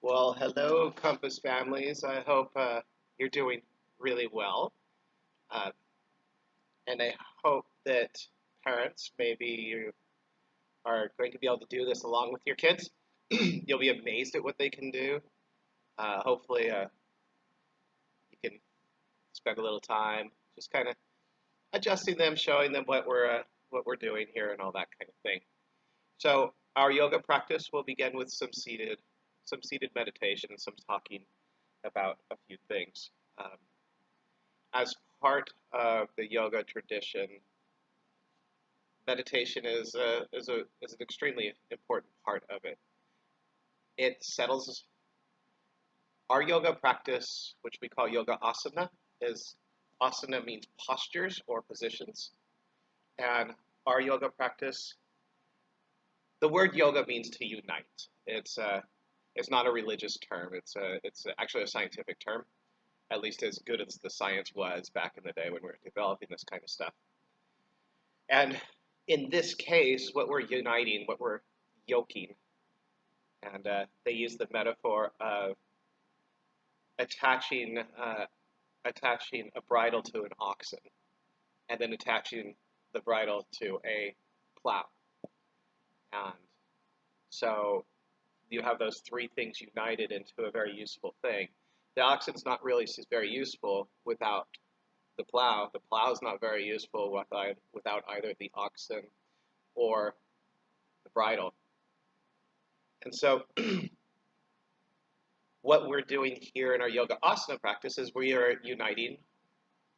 Well, hello, Compass families. I hope you're doing really well. Uh, and I hope that parents, maybe you are going to be able to do this along with your kids. You'll be amazed at what they can do. Hopefully, you can spend a little time just kind of adjusting them, showing them what we're doing here, and all that kind of thing. So, our yoga practice will begin with some seated meditation and some talking about a few things. Um, as part of the yoga tradition, meditation is an extremely important part of it. It settles our yoga practice, which we call yoga asana, is asana means postures or positions, and our yoga practice, the word yoga means to unite. It's not a religious term. It's actually a scientific term, at least as good as the science was back in the day when we were developing this kind of stuff. And in this case, what we're uniting, what we're yoking, and they use the metaphor of attaching attaching a bridle to an oxen, and then attaching the bridle to a plow. And so you have those three things united into a very useful thing. The oxen's not really very useful without the plow. The plow is not very useful without either the oxen or the bridle. And so what we're doing here in our yoga asana practice is we are uniting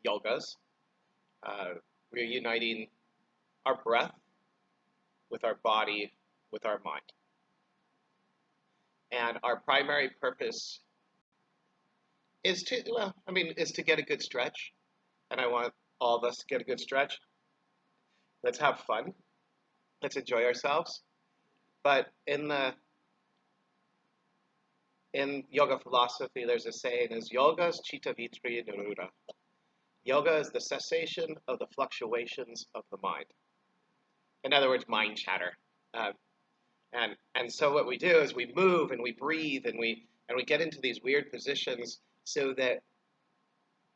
yogas. We're uniting our breath with our body, with our mind. And our primary purpose is to get a good stretch. And I want all of us to get a good stretch. Let's have fun. Let's enjoy ourselves. But in yoga philosophy, there's a saying is yoga's chitta vitri nirura. Yoga is the cessation of the fluctuations of the mind. In other words, mind chatter. Uh, and so what we do is we move and we breathe and we get into these weird positions so that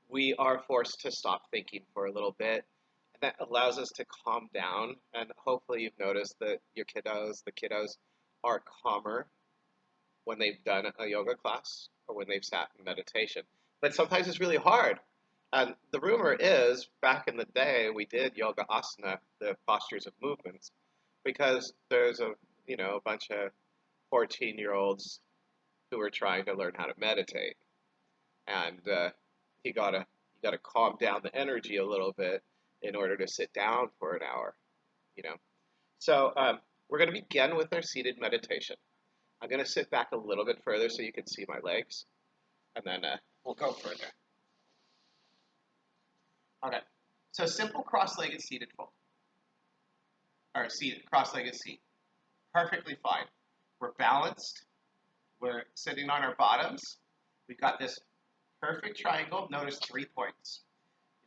we are forced to stop thinking for a little bit. And that allows us to calm down. And hopefully you've noticed that the kiddos are calmer when they've done a yoga class or when they've sat in meditation. But sometimes it's really hard. And the rumor is, back in the day, we did yoga asana, the postures of movements, because there's a bunch of 14-year-olds who were trying to learn how to meditate, and you gotta calm down the energy a little bit in order to sit down for an hour, you know. So we're going to begin with our seated meditation. I'm going to sit back a little bit further so you can see my legs, and then we'll go further. Okay. So simple cross-legged seated fold, or seated cross-legged seat, perfectly fine. We're balanced. We're sitting on our bottoms. We've got this perfect triangle. Notice 3 points.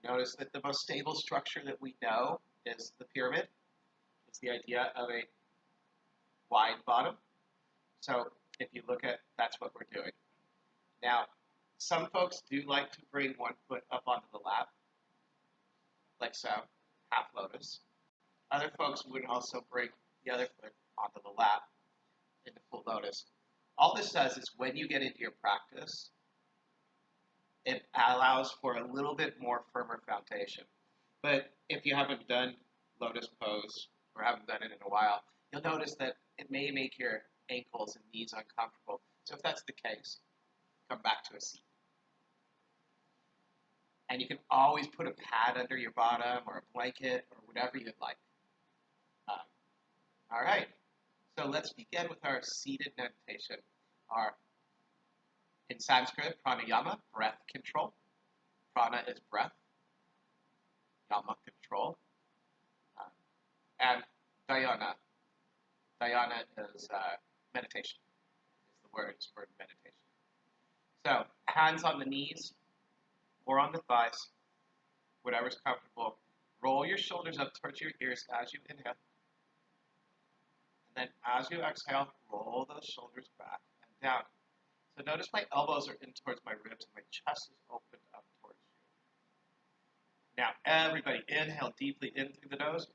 You notice that the most stable structure that we know is the pyramid. It's the idea of a wide bottom. So if you look at, that's what we're doing. Now, some folks do like to bring one foot up onto the lap, like so, half lotus. Other folks would also bring the other foot onto the lap into full lotus. All this does is when you get into your practice, it allows for a little bit more firmer foundation. But if you haven't done lotus pose or haven't done it in a while, you'll notice that it may make your ankles and knees uncomfortable. So if that's the case, come back to a seat. And you can always put a pad under your bottom or a blanket or whatever you'd like. All right, so let's begin with our seated meditation. In Sanskrit, pranayama, breath control. Prana is breath, yama control, and dhyana. Dhyana is meditation. Is the word for meditation. So hands on the knees or on the thighs, whatever's comfortable. Roll your shoulders up towards your ears as you inhale. And then as you exhale, roll those shoulders back and down. So notice my elbows are in towards my ribs and my chest is opened up towards you. Now, everybody, inhale deeply in through the nose.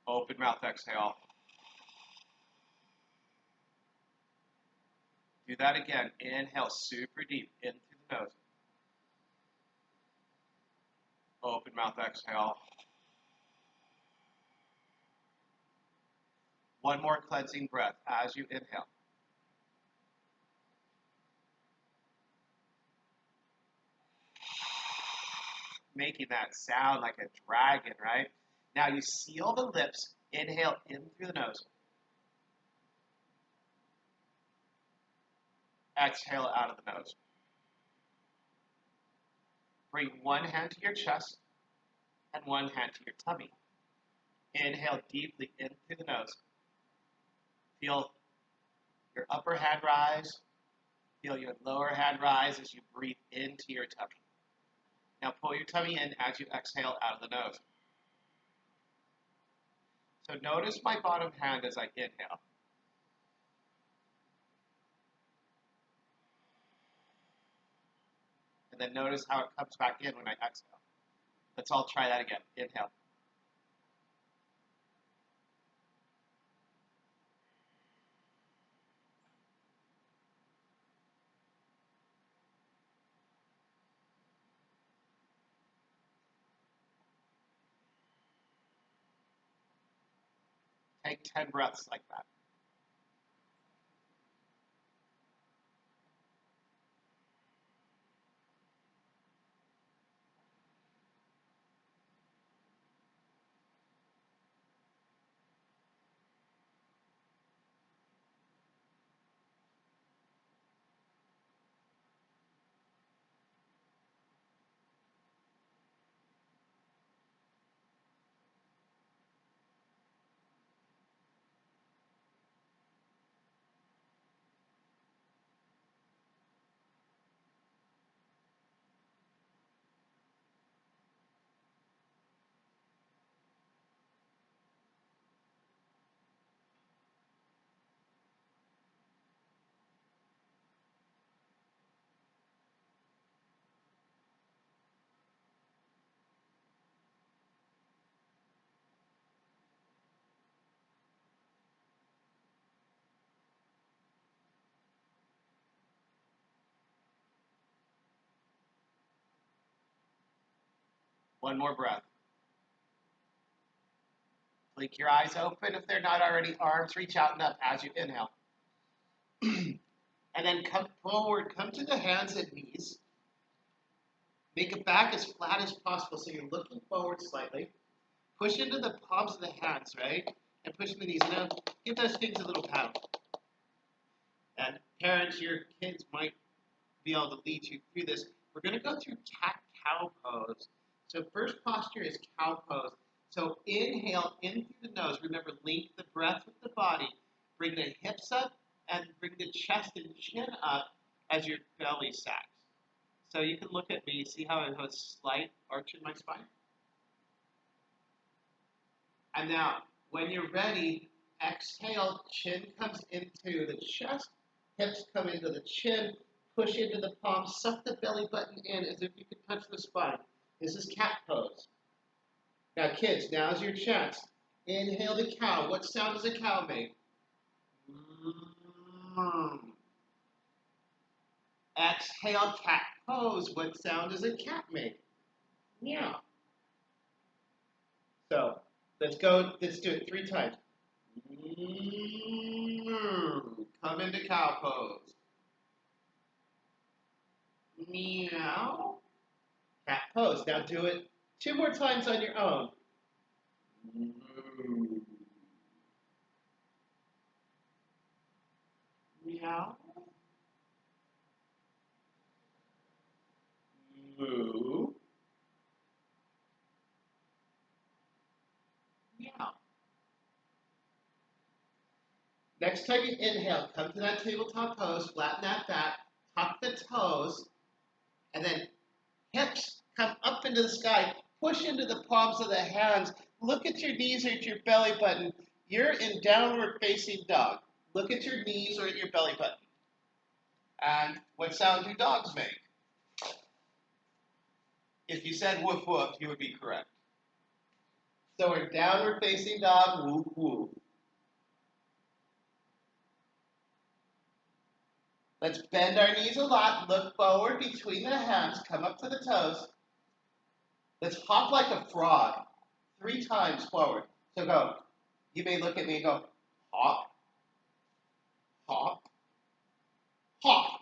Open mouth, exhale. Do that again. Inhale super deep in through the nose. Open mouth, exhale. One more cleansing breath as you inhale. Making that sound like a dragon, right? Now you seal the lips. Inhale in through the nose. Exhale out of the nose. Bring one hand to your chest and one hand to your tummy. Inhale deeply in through the nose. Feel your upper hand rise. Feel your lower hand rise as you breathe into your tummy. Now pull your tummy in as you exhale out of the nose. So notice my bottom hand as I inhale. And then notice how it comes back in when I exhale. Let's all try that again. Inhale. Take 10 breaths like that. One more breath. Blink your eyes open if they're not already. Arms reach out and up as you inhale. And then come forward. Come to the hands and knees. Make it back as flat as possible so you're looking forward slightly. Push into the palms of the hands, right? And push the knees. Now, give those things a little pound. And parents, your kids might be able to lead you through this. We're going to go through cat-cow pose. So first posture is cow pose. So inhale in through the nose. Remember, link the breath with the body. Bring the hips up and bring the chest and chin up as your belly sacks. So you can look at me, see how I have a slight arch in my spine? And now, when you're ready, exhale, chin comes into the chest, hips come into the chin, push into the palms, suck the belly button in as if you could touch the spine. This is cat pose. Now, kids, now's your chance. Inhale the cow. What sound does a cow make? Exhale, cat pose. What sound does a cat make? Meow. So, let's go. Let's do it 3 times. Come into cow pose. Meow. Cat pose. Now do it 2 more times on your own. Meow. Moo. Meow. Next time you inhale, come to that tabletop pose, flatten that back, tuck the toes, and then hips come up into the sky, push into the palms of the hands, look at your knees or at your belly button. You're in downward facing dog. look at your knees or at your belly button. And what sound do dogs make? If you said woof woof, you would be correct. So we're downward facing dog, woof woof. Let's bend our knees a lot, look forward between the hands, come up to the toes. Let's hop like a frog 3 times forward. So go. You may look at me and go, hop, hop, hop.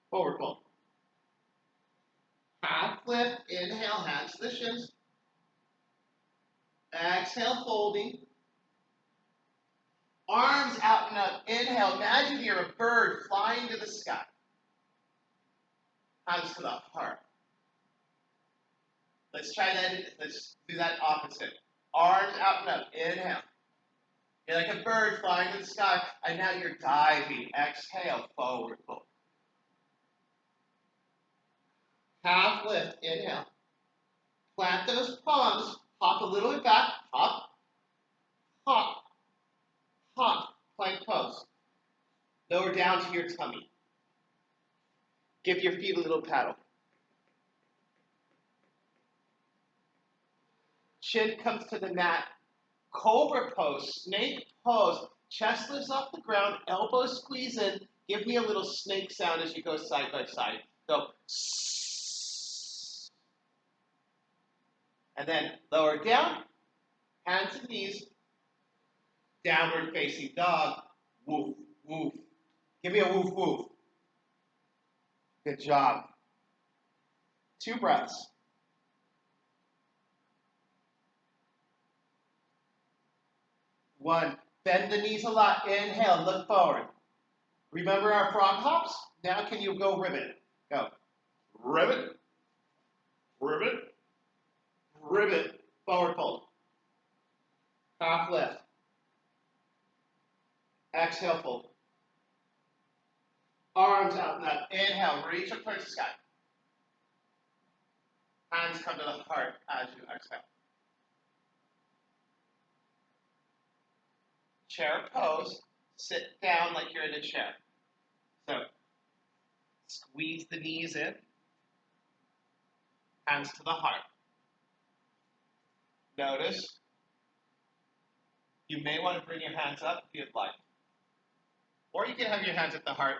Forward fold. Half lift, inhale, hands to the shins. Exhale, folding. Arms out and up. Inhale, imagine you're a bird flying to the sky. Hands to the heart. Let's try that. Let's do that opposite. Arms out and up. Inhale. You're like a bird flying to the sky. And now you're diving. Exhale, forward fold. Half lift. Inhale. Plant those palms. Hop a little bit back. Hop. Hop. Hop. Plank pose. Lower down to your tummy. Give your feet a little paddle. Chin comes to the mat. Cobra pose, snake pose. Chest lifts off the ground, elbows squeeze in. Give me a little snake sound as you go side by side. Go. And then lower down, hands and knees, downward facing dog. Woof, woof. Give me a woof, woof. Good job. 2 breaths. One, bend the knees a lot. Inhale, look forward. Remember our frog hops? Now can you go ribbit? Go. Ribbit, ribbit, ribbit. Forward fold. Half lift. Exhale, fold. Arms out and up. Inhale, reach up towards the sky. Hands come to the heart as you exhale. Chair pose. Sit down like you're in a chair. So, squeeze the knees in. Hands to the heart. Notice, you may want to bring your hands up if you'd like. Or you can have your hands at the heart.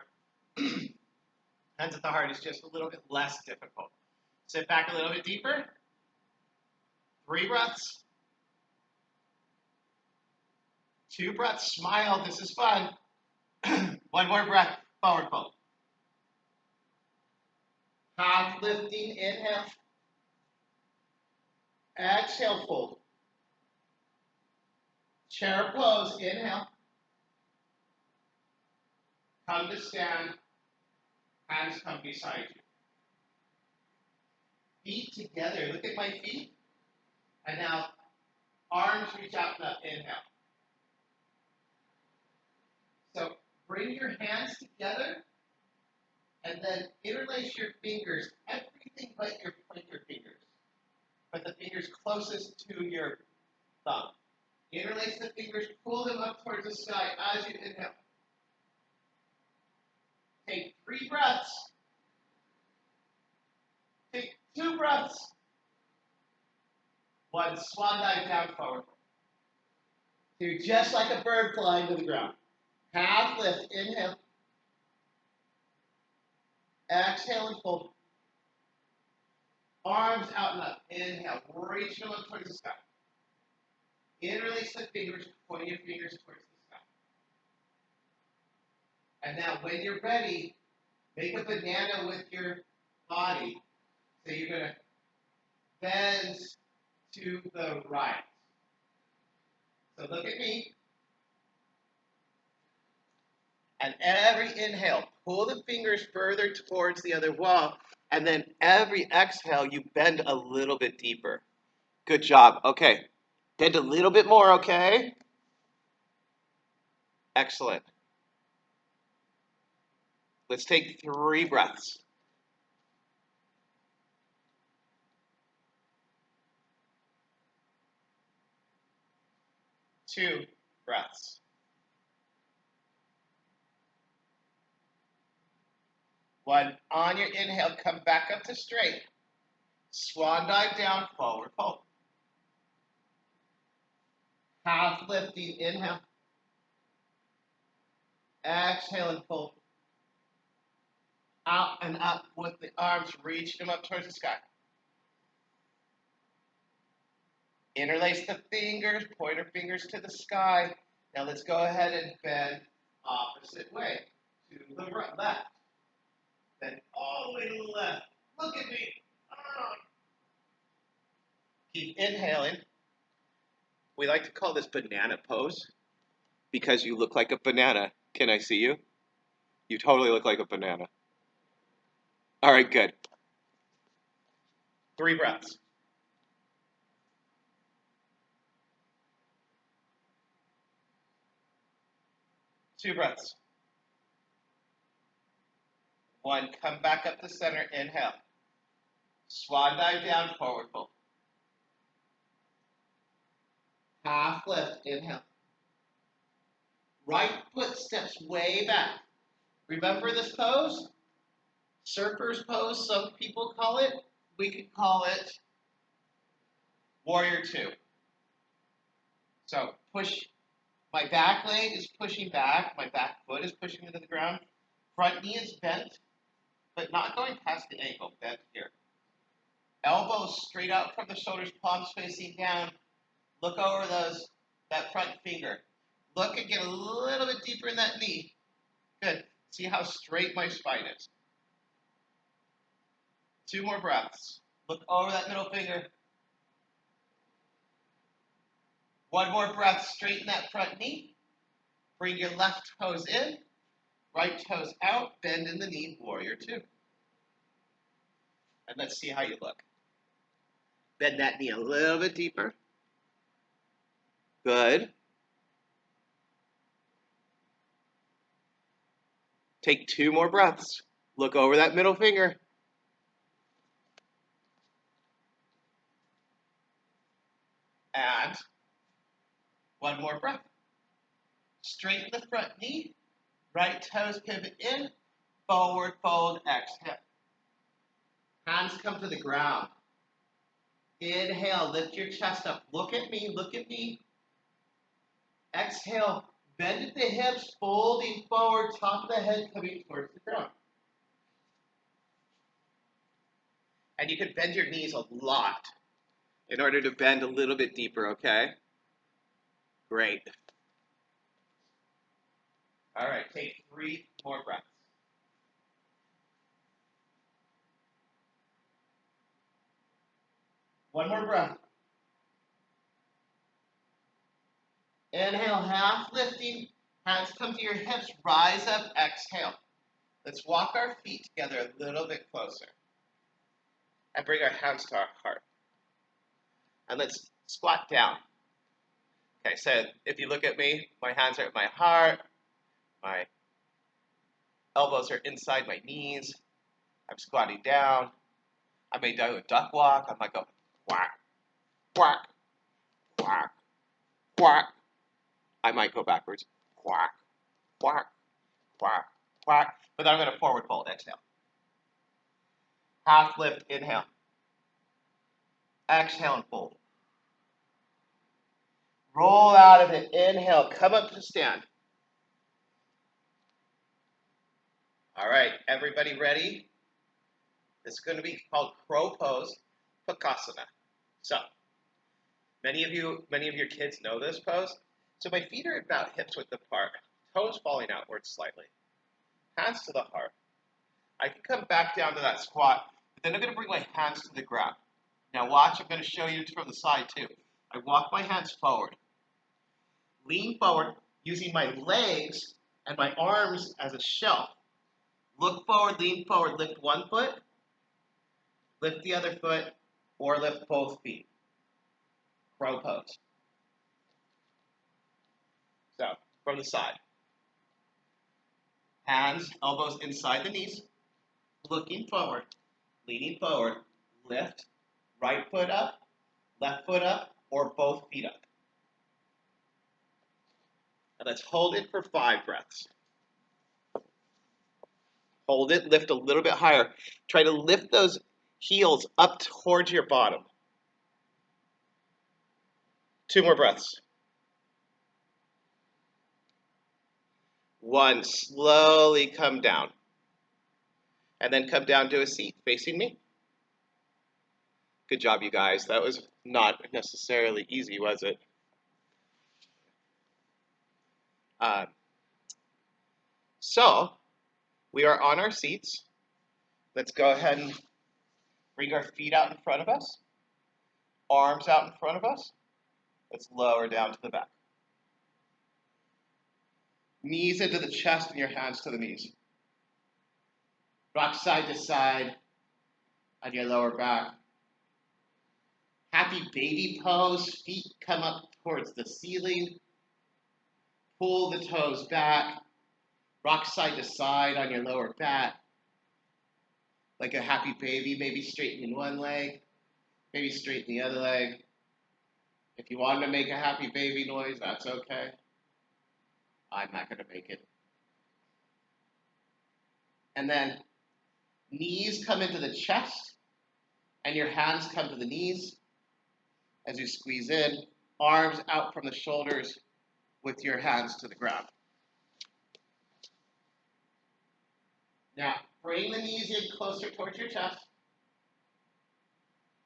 Hands at the heart is just a little bit less difficult. Sit back a little bit deeper. 3 breaths. 2 breaths. Smile. This is fun. 1 more breath. Forward fold. Half lifting. Inhale. Exhale, fold. Chair pose. Inhale. Come to stand. Hands come beside you. Feet together. Look at my feet. And now, arms reach out and up. Inhale. So, bring your hands together. And then interlace your fingers. Everything but your pointer fingers. But the fingers closest to your thumb. Interlace the fingers. Pull them up towards the sky as you inhale. Take 3 breaths. Take 2 breaths. 1 swan dive down forward. So you're just like a bird flying to the ground. Half lift. Inhale. Exhale and fold. Arms out and up. Inhale. Reach them up towards the sky. Interlace the fingers. Point your fingers towards the sky. And now when you're ready, make a banana with your body. So you're going to bend to the right. So look at me. And every inhale, pull the fingers further towards the other wall. And then every exhale, you bend a little bit deeper. Good job. Okay. Bend a little bit more, okay? Excellent. Let's take 3 breaths. 2 breaths. One, on your inhale, come back up to straight. Swan dive down, forward fold. Half lifting, inhale. Exhale and fold. Out and up with the arms, reach them up towards the sky. Interlace the fingers, pointer fingers to the sky. Now let's go ahead and bend opposite way to the left. Bend all the way to the left. Look at me. Keep inhaling. We like to call this banana pose because you look like a banana. Can I see you? You totally look like a banana. All right, good. 3 breaths. Two breaths. 1, come back up to center, inhale. Swan dive down, forward fold. Half lift, inhale. Right foot steps way back. Remember this pose? Surfer's pose, some people call it. We could call it Warrior 2. So push, my back leg is pushing back, my back foot is pushing into the ground. Front knee is bent, but not going past the ankle, bent here. Elbows straight out from the shoulders, palms facing down. Look over that front finger. Look and get a little bit deeper in that knee. Good. See how straight my spine is. 2 more breaths. Look over that middle finger. 1 more breath. Straighten that front knee. Bring your left toes in. Right toes out. Bend in the knee. Warrior 2. And let's see how you look. Bend that knee a little bit deeper. Good. Take 2 more breaths. Look over that middle finger. And 1 more breath. Straighten the front knee. Right toes pivot in. Forward fold. Exhale. Hands come to the ground. Inhale. Lift your chest up. Look at me. Look at me. Exhale. Bend at the hips. Folding forward. Top of the head coming towards the ground. And you can bend your knees a lot in order to bend a little bit deeper, okay? Great. All right, take 3 more breaths. One more breath. Inhale, half lifting. Hands come to your hips. Rise up, exhale. Let's walk our feet together a little bit closer. And bring our hands to our heart. And let's squat down. Okay, so if you look at me, my hands are at my heart. My elbows are inside my knees. I'm squatting down. I may do a duck walk. I might go quack, quack, quack, quack. I might go backwards. Quack, quack, quack, quack. But then I'm going to forward fold. Exhale. Half lift. Inhale. Exhale and fold. Roll out of it. Inhale. Come up to stand. All right. Everybody ready? This is going to be called crow pose, Pakasana. So, many of your kids know this pose. So my feet are about hips width apart, toes falling outwards slightly. Hands to the heart. I can come back down to that squat, but then I'm going to bring my hands to the ground. Now watch, I'm going to show you from the side too. I walk my hands forward. Lean forward, using my legs and my arms as a shelf. Look forward, lean forward, lift one foot, lift the other foot, or lift both feet. Crow pose. So, from the side. Hands, elbows inside the knees, looking forward, leaning forward, lift, right foot up, left foot up, or both feet up. And let's hold it for 5 breaths. Hold it, lift a little bit higher. Try to lift those heels up towards your bottom. 2 more breaths. 1, slowly come down. And then come down to a seat facing me. Good job, you guys. That was not necessarily easy, was it? So, we are on our seats. Let's go ahead and bring our feet out in front of us. Arms out in front of us. Let's lower down to the back. Knees into the chest and your hands to the knees. Rock side to side on your lower back. Happy baby pose. Feet come up towards the ceiling. Pull the toes back. Rock side to side on your lower back. Like a happy baby, maybe straightening one leg, maybe straighten the other leg. If you want to make a happy baby noise, that's okay. I'm not going to make it. And then knees come into the chest, and your hands come to the knees as you squeeze in. Arms out from the shoulders with your hands to the ground. Now, bring the knees in closer towards your chest.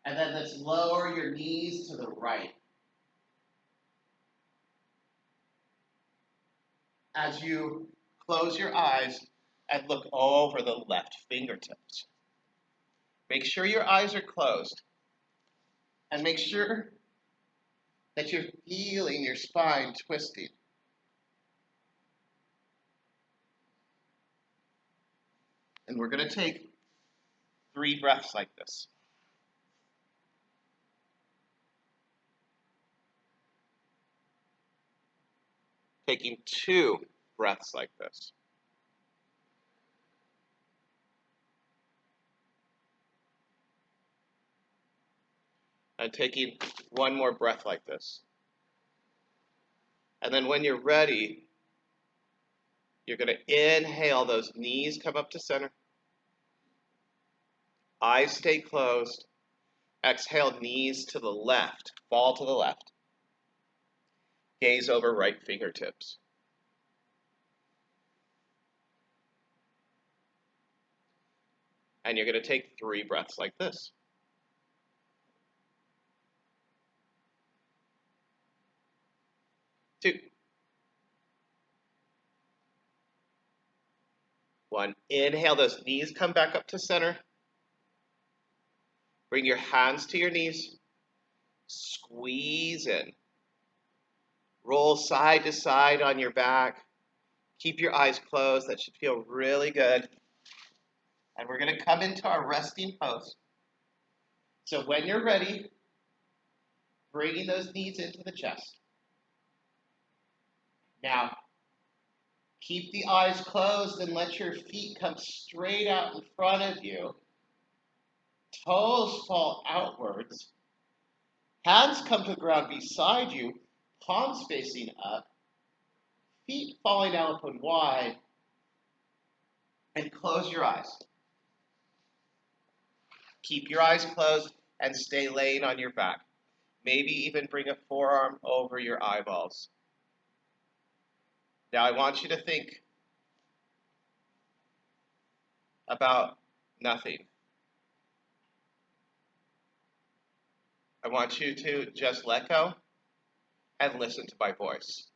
And then let's lower your knees to the right. As you close your eyes and look over the left fingertips. Make sure your eyes are closed. And make sure that you're feeling your spine twisting. And we're going to take 3 breaths like this. Taking 2 breaths like this. And taking 1 more breath like this. And then when you're ready, you're going to inhale, those knees come up to center. Eyes stay closed. Exhale, knees to the left, fall to the left. Gaze over right fingertips. And you're going to take 3 breaths like this. 2. 1. Inhale, those knees come back up to center. Bring your hands to your knees. Squeeze in. Roll side to side on your back. Keep your eyes closed. That should feel really good. And we're going to come into our resting pose. So when you're ready, bringing those knees into the chest. Now, keep the eyes closed and let your feet come straight out in front of you. Toes fall outwards. Hands come to the ground beside you, palms facing up. Feet falling out open wide. And close your eyes. Keep your eyes closed and stay laying on your back. Maybe even bring a forearm over your eyeballs. Now I want you to think about nothing. I want you to just let go and listen to my voice.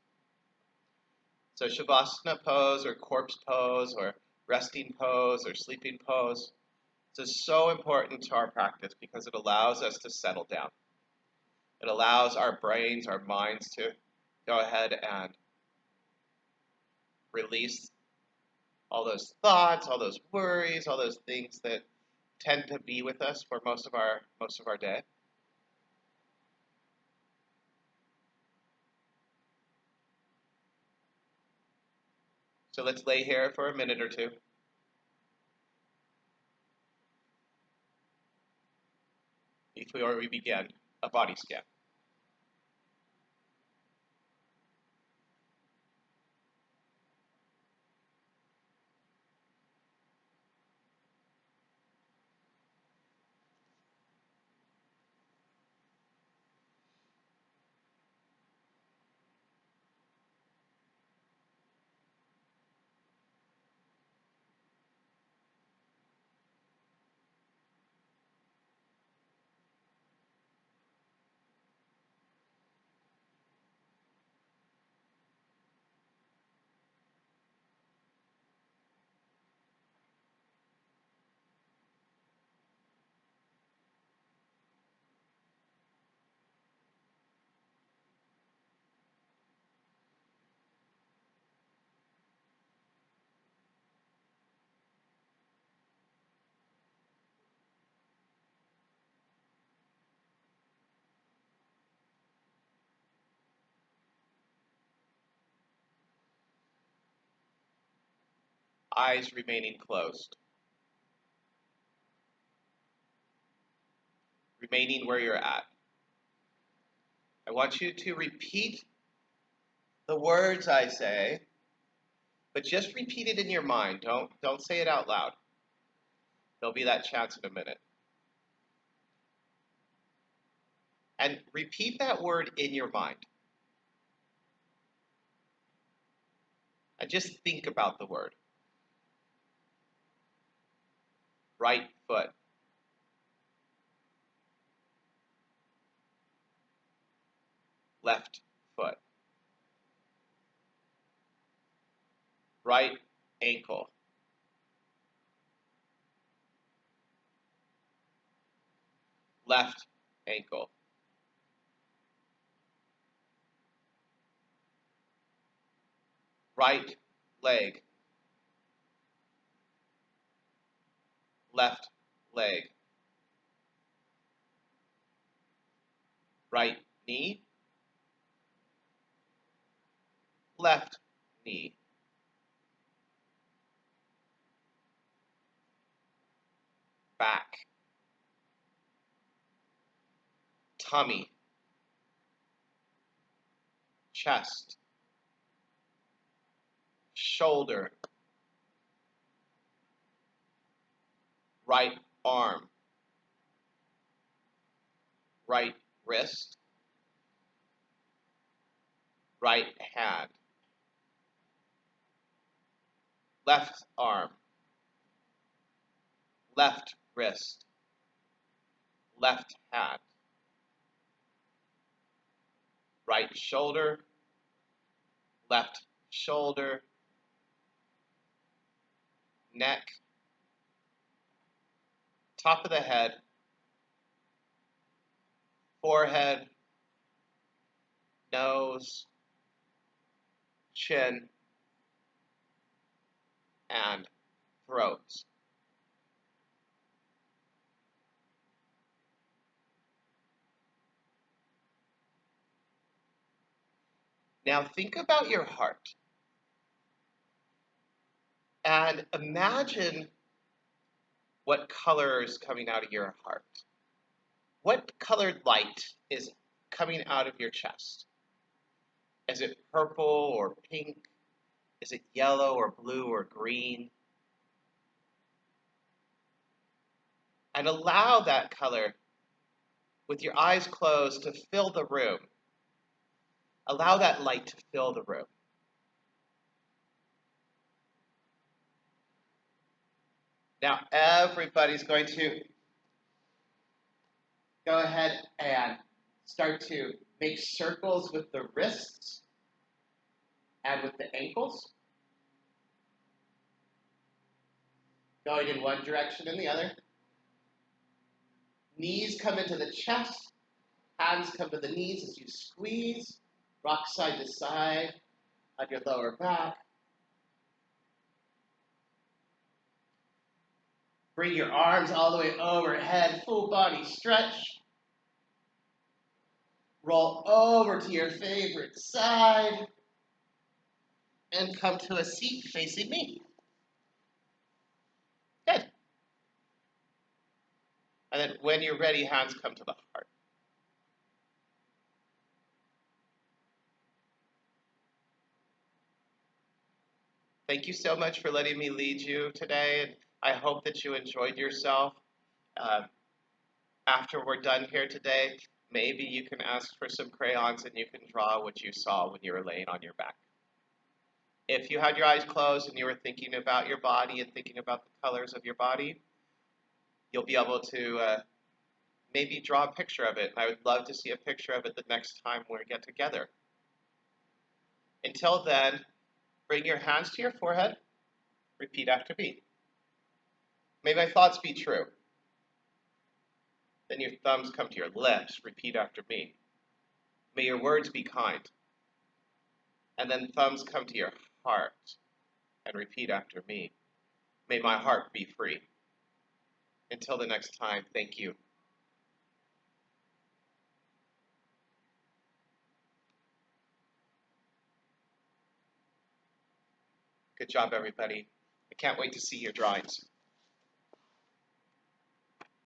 So Shavasana pose or corpse pose or resting pose or sleeping pose. This is so important to our practice because it allows us to settle down. It allows our brains, our minds to go ahead and release all those thoughts, all those worries, all those things that tend to be with us for most of our day. So let's lay here for a minute or two. Before we begin a body scan. Eyes remaining closed. Remaining where you're at. I want you to repeat the words I say, but just repeat it in your mind. Don't say it out loud. There'll be that chance in a minute. And repeat that word in your mind. And just think about the word. Right foot. Left foot. Right ankle. Left ankle. Right leg. Left leg. Right knee. Left knee. Back. Tummy. Chest. Shoulder. Right arm. Right wrist. Right hand. Left arm. Left wrist. Left hand. Right shoulder. Left shoulder. Neck. Top of the head. Forehead. Nose. Chin. And throat. Now think about your heart and imagine what color is coming out of your heart. What colored light is coming out of your chest? Is it purple or pink? Is it yellow or blue or green? And allow that color, with your eyes closed, to fill the room. Allow that light to fill the room. Now everybody's going to go ahead and start to make circles with the wrists and with the ankles. Going in one direction and the other. Knees come into the chest. Hands come to the knees as you squeeze. Rock side to side on your lower back. Bring your arms all the way overhead, full body stretch. Roll over to your favorite side. And come to a seat facing me. Good. And then when you're ready, hands come to the heart. Thank you so much for letting me lead you today. And I hope that you enjoyed yourself. After we're done here today, maybe you can ask for some crayons and you can draw what you saw when you were laying on your back. If you had your eyes closed and you were thinking about your body and thinking about the colors of your body, you'll be able to maybe draw a picture of it. I would love to see a picture of it the next time we get together. Until then, bring your hands to your forehead. Repeat after me. May my thoughts be true. Then your thumbs come to your lips. Repeat after me. May your words be kind. And then thumbs come to your heart. And repeat after me. May my heart be free. Until the next time, thank you. Good job, everybody. I can't wait to see your drawings.